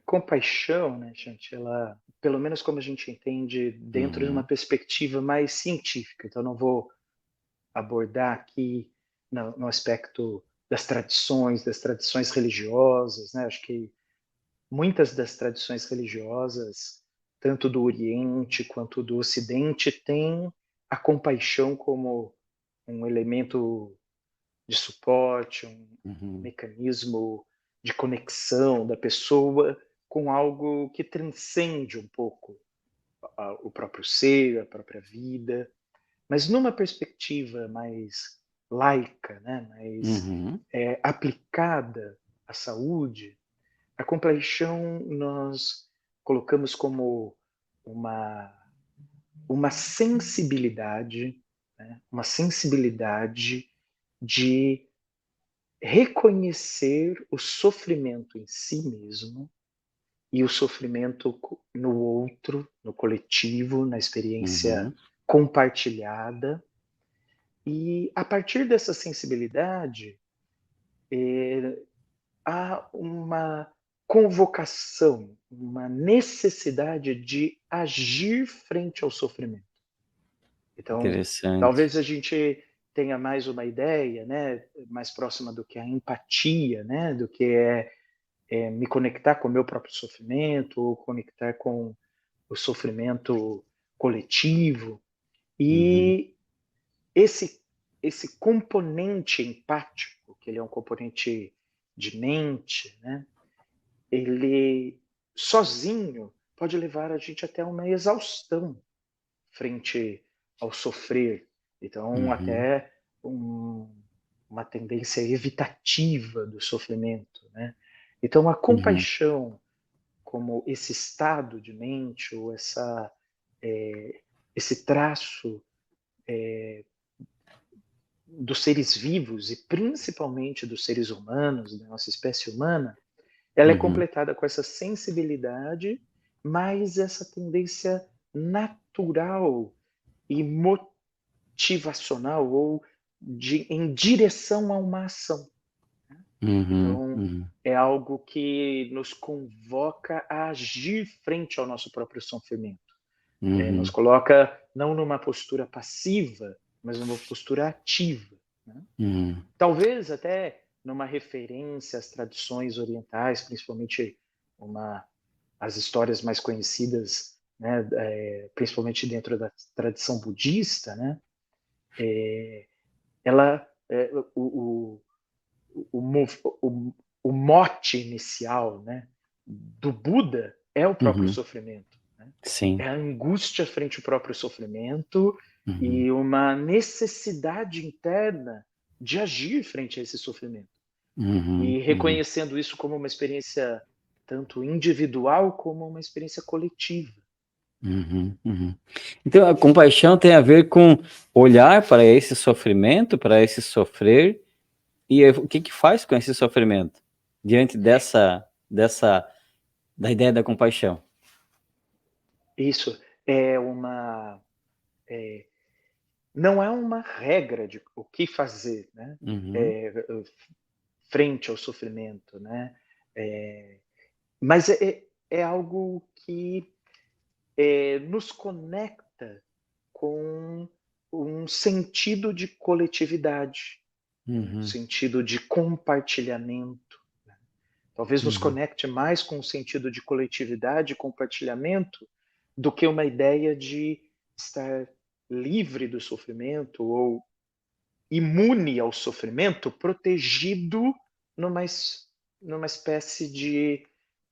compaixão, né, gente, ela, pelo menos como a gente entende dentro de uma Uhum, perspectiva mais científica, então não vou abordar aqui no aspecto das tradições religiosas, né, acho que muitas das tradições religiosas, tanto do Oriente quanto do Ocidente, têm a compaixão como um elemento de suporte, um uhum, mecanismo de conexão da pessoa com algo que transcende um pouco o próprio ser, a própria vida, mas numa perspectiva mais laica, né, mais uhum. aplicada à saúde, a compaixão nós colocamos como uma, uma sensibilidade, né, uma sensibilidade de reconhecer o sofrimento em si mesmo e o sofrimento no outro, no coletivo, na experiência Uhum, compartilhada. E a partir dessa sensibilidade, há uma convocação, uma necessidade de agir frente ao sofrimento. Então, interessante. talvez a gente tenha mais uma ideia, né, mais próxima do que a empatia, né, do que me conectar com o meu próprio sofrimento, ou conectar com o sofrimento coletivo. Uhum, E esse, esse componente empático, que ele é um componente de mente, né, ele sozinho pode levar a gente até uma exaustão frente ao sofrer. Então, uhum, até uma tendência evitativa do sofrimento, né? Então, a uhum, compaixão como esse estado de mente ou esse traço dos seres vivos e principalmente dos seres humanos, da nossa espécie humana, ela é uhum, completada com essa sensibilidade, mais essa tendência natural e motivacional ou em direção a uma ação. uhum, Então, uhum, é algo que nos convoca a agir frente ao nosso próprio sofrimento. Nos uhum, coloca não numa postura passiva, mas numa postura ativa. Né? uhum, Talvez até numa referência às tradições orientais, principalmente uma, as histórias mais conhecidas, né, principalmente dentro da tradição budista, né, ela, o, o, o mote inicial, né, do Buda é o próprio uhum. sofrimento. Né? Sim. É a angústia frente ao próprio sofrimento Uhum, e uma necessidade interna de agir frente a esse sofrimento. uhum, E uhum, reconhecendo isso como uma experiência tanto individual como uma experiência coletiva. uhum, uhum. Então, a compaixão tem a ver com olhar para esse sofrimento, para esse sofrer, e o que que faz com esse sofrimento diante da ideia da compaixão. Isso é uma. É, não é uma regra de o que fazer, né? Uhum, É, frente ao sofrimento, né? É, mas é algo que nos conecta com um sentido de coletividade, um uhum, sentido de compartilhamento. Talvez nos uhum, conecte mais com o sentido de coletividade e compartilhamento do que uma ideia de estar livre do sofrimento ou imune ao sofrimento, protegido numa, numa espécie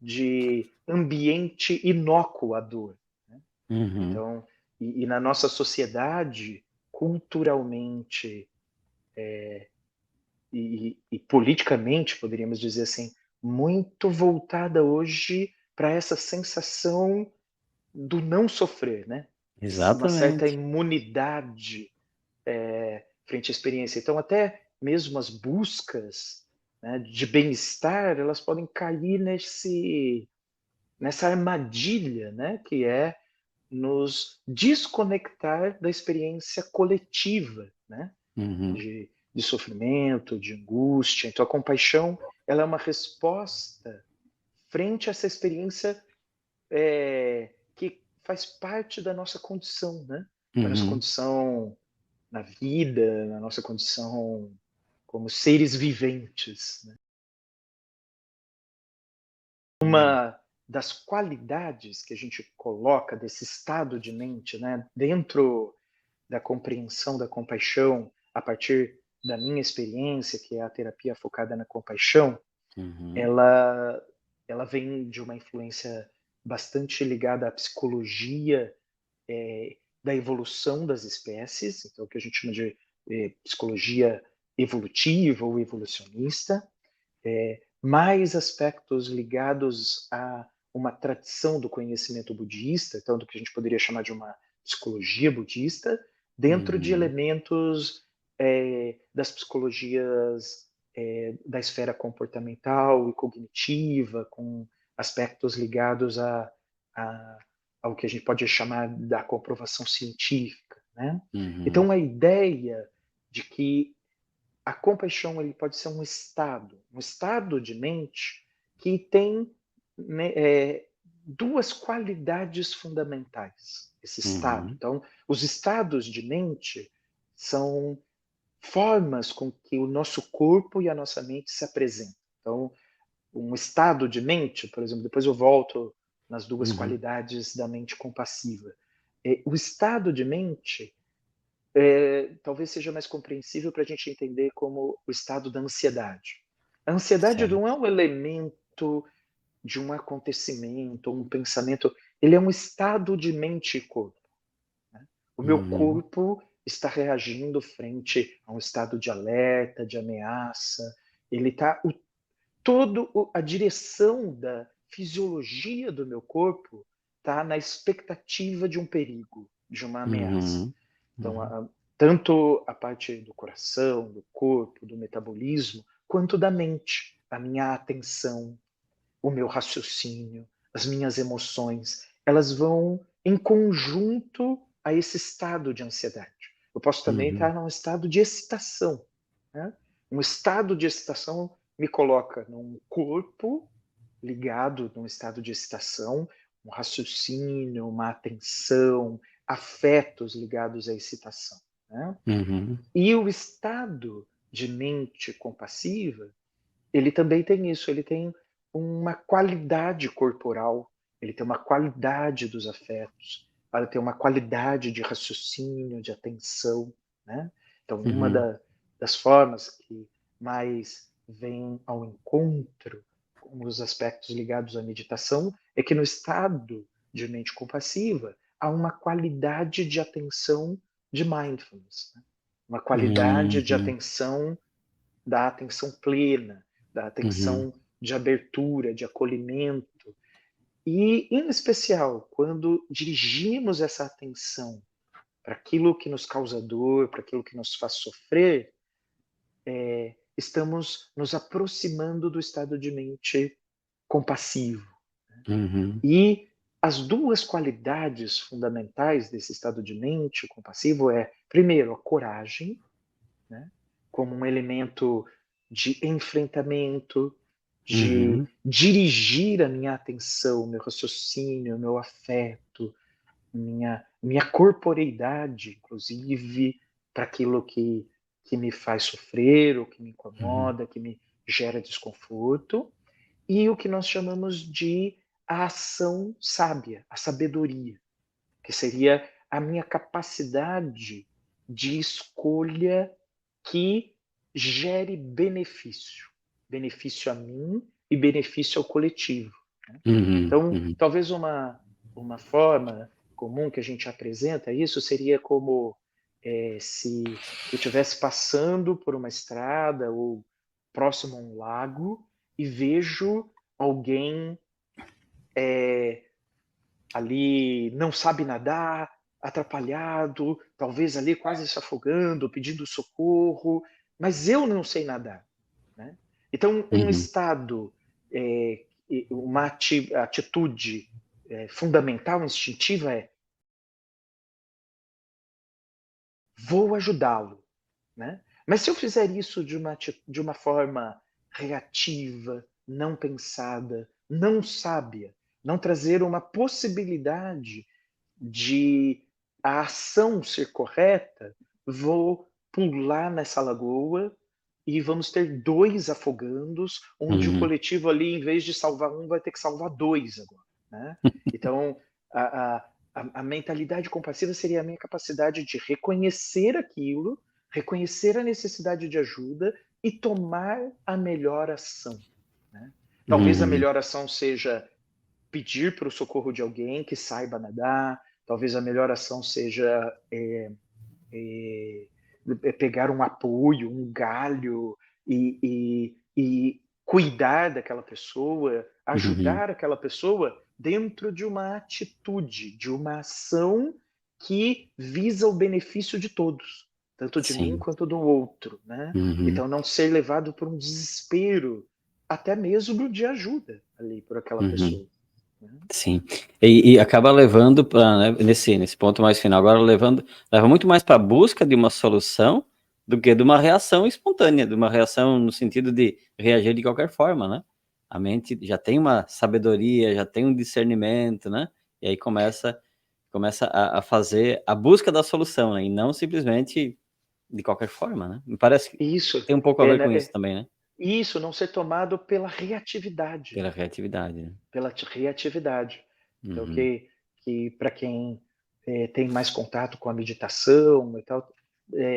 de ambiente inócuo à dor. Né? uhum, Então, e na nossa sociedade, culturalmente e politicamente, poderíamos dizer assim, muito voltada hoje para essa sensação do não sofrer, né? Uma certa exatamente. imunidade frente à experiência. Então, até mesmo as buscas, né, de bem-estar, elas podem cair nessa armadilha, né, que é nos desconectar da experiência coletiva, né, Uhum, de sofrimento, de angústia. Então, a compaixão ela é uma resposta frente a essa experiência que faz parte da nossa condição, né? Da nossa condição na vida, na nossa condição como seres viventes, né? Uma das qualidades que a gente coloca desse estado de mente, né, dentro da compreensão da compaixão, a partir da minha experiência, que é a terapia focada na compaixão, ela vem de uma influência bastante ligada à psicologia da evolução das espécies, então o que a gente chama de psicologia evolutiva ou evolucionista, mais aspectos ligados a uma tradição do conhecimento budista, então do que a gente poderia chamar de uma psicologia budista, dentro de elementos das psicologias da esfera comportamental e cognitiva, com aspectos ligados ao que a gente pode chamar da comprovação científica, né? Então a ideia de que a compaixão ele pode ser um estado de mente que tem, né, duas qualidades fundamentais, esse estado. Então, os estados de mente são formas com que o nosso corpo e a nossa mente se apresentam. Então, um estado de mente, por exemplo, depois eu volto nas duas qualidades da mente compassiva. O estado de mente talvez seja mais compreensível para a gente entender como o estado da ansiedade. A ansiedade não é um elemento de um acontecimento, um pensamento, ele é um estado de mente e corpo. Né? O meu corpo está reagindo frente a um estado de alerta, de ameaça, ele está a direção da fisiologia do meu corpo está na expectativa de um perigo, de uma ameaça. Então, tanto a parte do coração, do corpo, do metabolismo, quanto da mente, a minha atenção, o meu raciocínio, as minhas emoções, elas vão em conjunto a esse estado de ansiedade. Eu posso também estar num estado de excitação, né? Um estado de excitação me coloca num corpo ligado num estado de excitação, um raciocínio, uma atenção, afetos ligados à excitação, né? E o estado de mente compassiva, ele também tem isso, ele tem uma qualidade corporal, ele tem uma qualidade dos afetos, ele tem uma qualidade de raciocínio, de atenção, né? Então, uma das formas que mais vem ao encontro com os aspectos ligados à meditação é que no estado de mente compassiva há uma qualidade de atenção de mindfulness, né? Uma qualidade de atenção, da atenção plena, da atenção de abertura, de acolhimento. E, em especial, quando dirigimos essa atenção para aquilo que nos causa dor, para aquilo que nos faz sofrer, estamos nos aproximando do estado de mente compassivo. E as duas qualidades fundamentais desse estado de mente compassivo primeiro, a coragem, né, como um elemento de enfrentamento, de dirigir a minha atenção, meu raciocínio, meu afeto, minha corporeidade, inclusive, para aquilo que me faz sofrer, ou que me incomoda, que me gera desconforto, e o que nós chamamos de a ação sábia, a sabedoria, que seria a minha capacidade de escolha que gere benefício, benefício a mim e benefício ao coletivo. Né? Então, talvez uma forma comum que a gente apresenta isso seria como se eu estivesse passando por uma estrada ou próximo a um lago e vejo alguém ali não sabe nadar, atrapalhado, talvez ali quase se afogando, pedindo socorro, mas eu não sei nadar, né? Então, um estado, uma atitude fundamental, instintiva vou ajudá-lo, né? Mas se eu fizer isso de uma forma reativa, não pensada, não sábia, não trazer uma possibilidade de a ação ser correta, vou pular nessa lagoa e vamos ter 2 afogandos, onde o coletivo ali, em vez de salvar um, vai ter que salvar 2 agora, né? Então, a mentalidade compassiva seria a minha capacidade de reconhecer aquilo, reconhecer a necessidade de ajuda e tomar a melhor ação, né? Talvez a melhor ação seja pedir para o socorro de alguém que saiba nadar, talvez a melhor ação seja pegar um apoio, um galho e cuidar daquela pessoa, ajudar aquela pessoa dentro de uma atitude, de uma ação que visa o benefício de todos, tanto de mim Sim. quanto do outro, né? Então não ser levado por um desespero, até mesmo de ajuda ali por aquela pessoa. Sim, e acaba levando para, né, nesse ponto mais final agora, leva muito mais para a busca de uma solução do que de uma reação espontânea, de uma reação no sentido de reagir de qualquer forma, né? A mente já tem uma sabedoria, já tem um discernimento, né? E aí começa a fazer a busca da solução, né? E não simplesmente de qualquer forma, né? Me parece que Isso tem um pouco a ver com isso também, né? isso, não ser tomado pela reatividade, Pela reatividade, né? pela reatividade. Então, que para quem tem mais contato com a meditação e tal,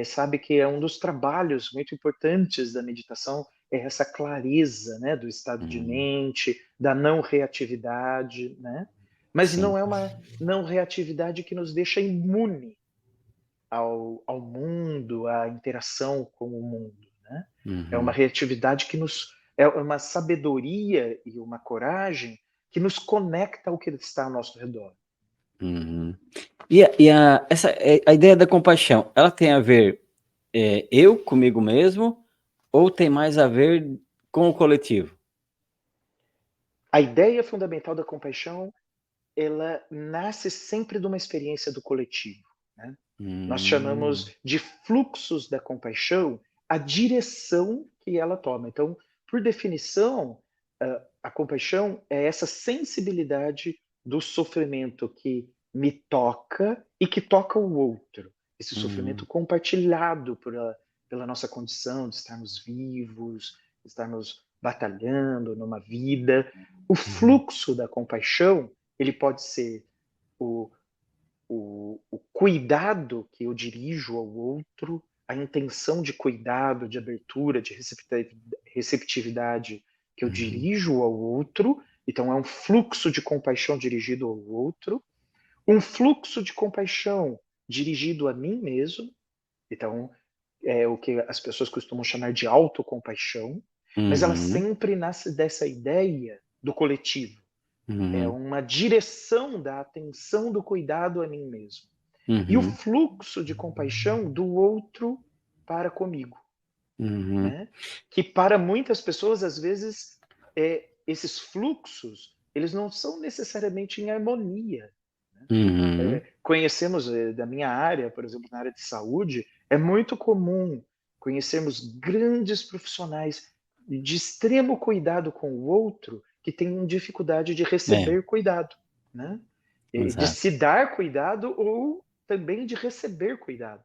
sabe que é um dos trabalhos muito importantes da meditação é essa clareza, né, do estado de mente, da não reatividade, né? Mas Sim. não é uma não reatividade que nos deixa imune ao mundo, à interação com o mundo, né? É uma reatividade que nos é uma sabedoria e uma coragem que nos conecta ao que está ao nosso redor. A ideia da compaixão, ela tem a ver eu comigo mesmo ou tem mais a ver com o coletivo? A ideia fundamental da compaixão, ela nasce sempre de uma experiência do coletivo, né? Nós chamamos de fluxos da compaixão a direção que ela toma. Então, por definição, a compaixão é essa sensibilidade do sofrimento que me toca e que toca o outro. Esse sofrimento compartilhado pela nossa condição de estarmos vivos, de estarmos batalhando numa vida. O fluxo da compaixão, ele pode ser o o cuidado que eu dirijo ao outro, a intenção de cuidado, de abertura, de receptividade que eu dirijo ao outro, então é um fluxo de compaixão dirigido ao outro, um fluxo de compaixão dirigido a mim mesmo, então é o que as pessoas costumam chamar de autocompaixão, mas ela sempre nasce dessa ideia do coletivo. É uma direção da atenção do cuidado a mim mesmo. E o fluxo de compaixão do outro para comigo. Né? Que para muitas pessoas, às vezes, esses fluxos, eles não são necessariamente em harmonia. Né? Conhecemos da minha área, por exemplo, na área de saúde, é muito comum conhecermos grandes profissionais de extremo cuidado com o outro que têm dificuldade de receber cuidado, né? De Exato. se dar cuidado ou também de receber cuidado.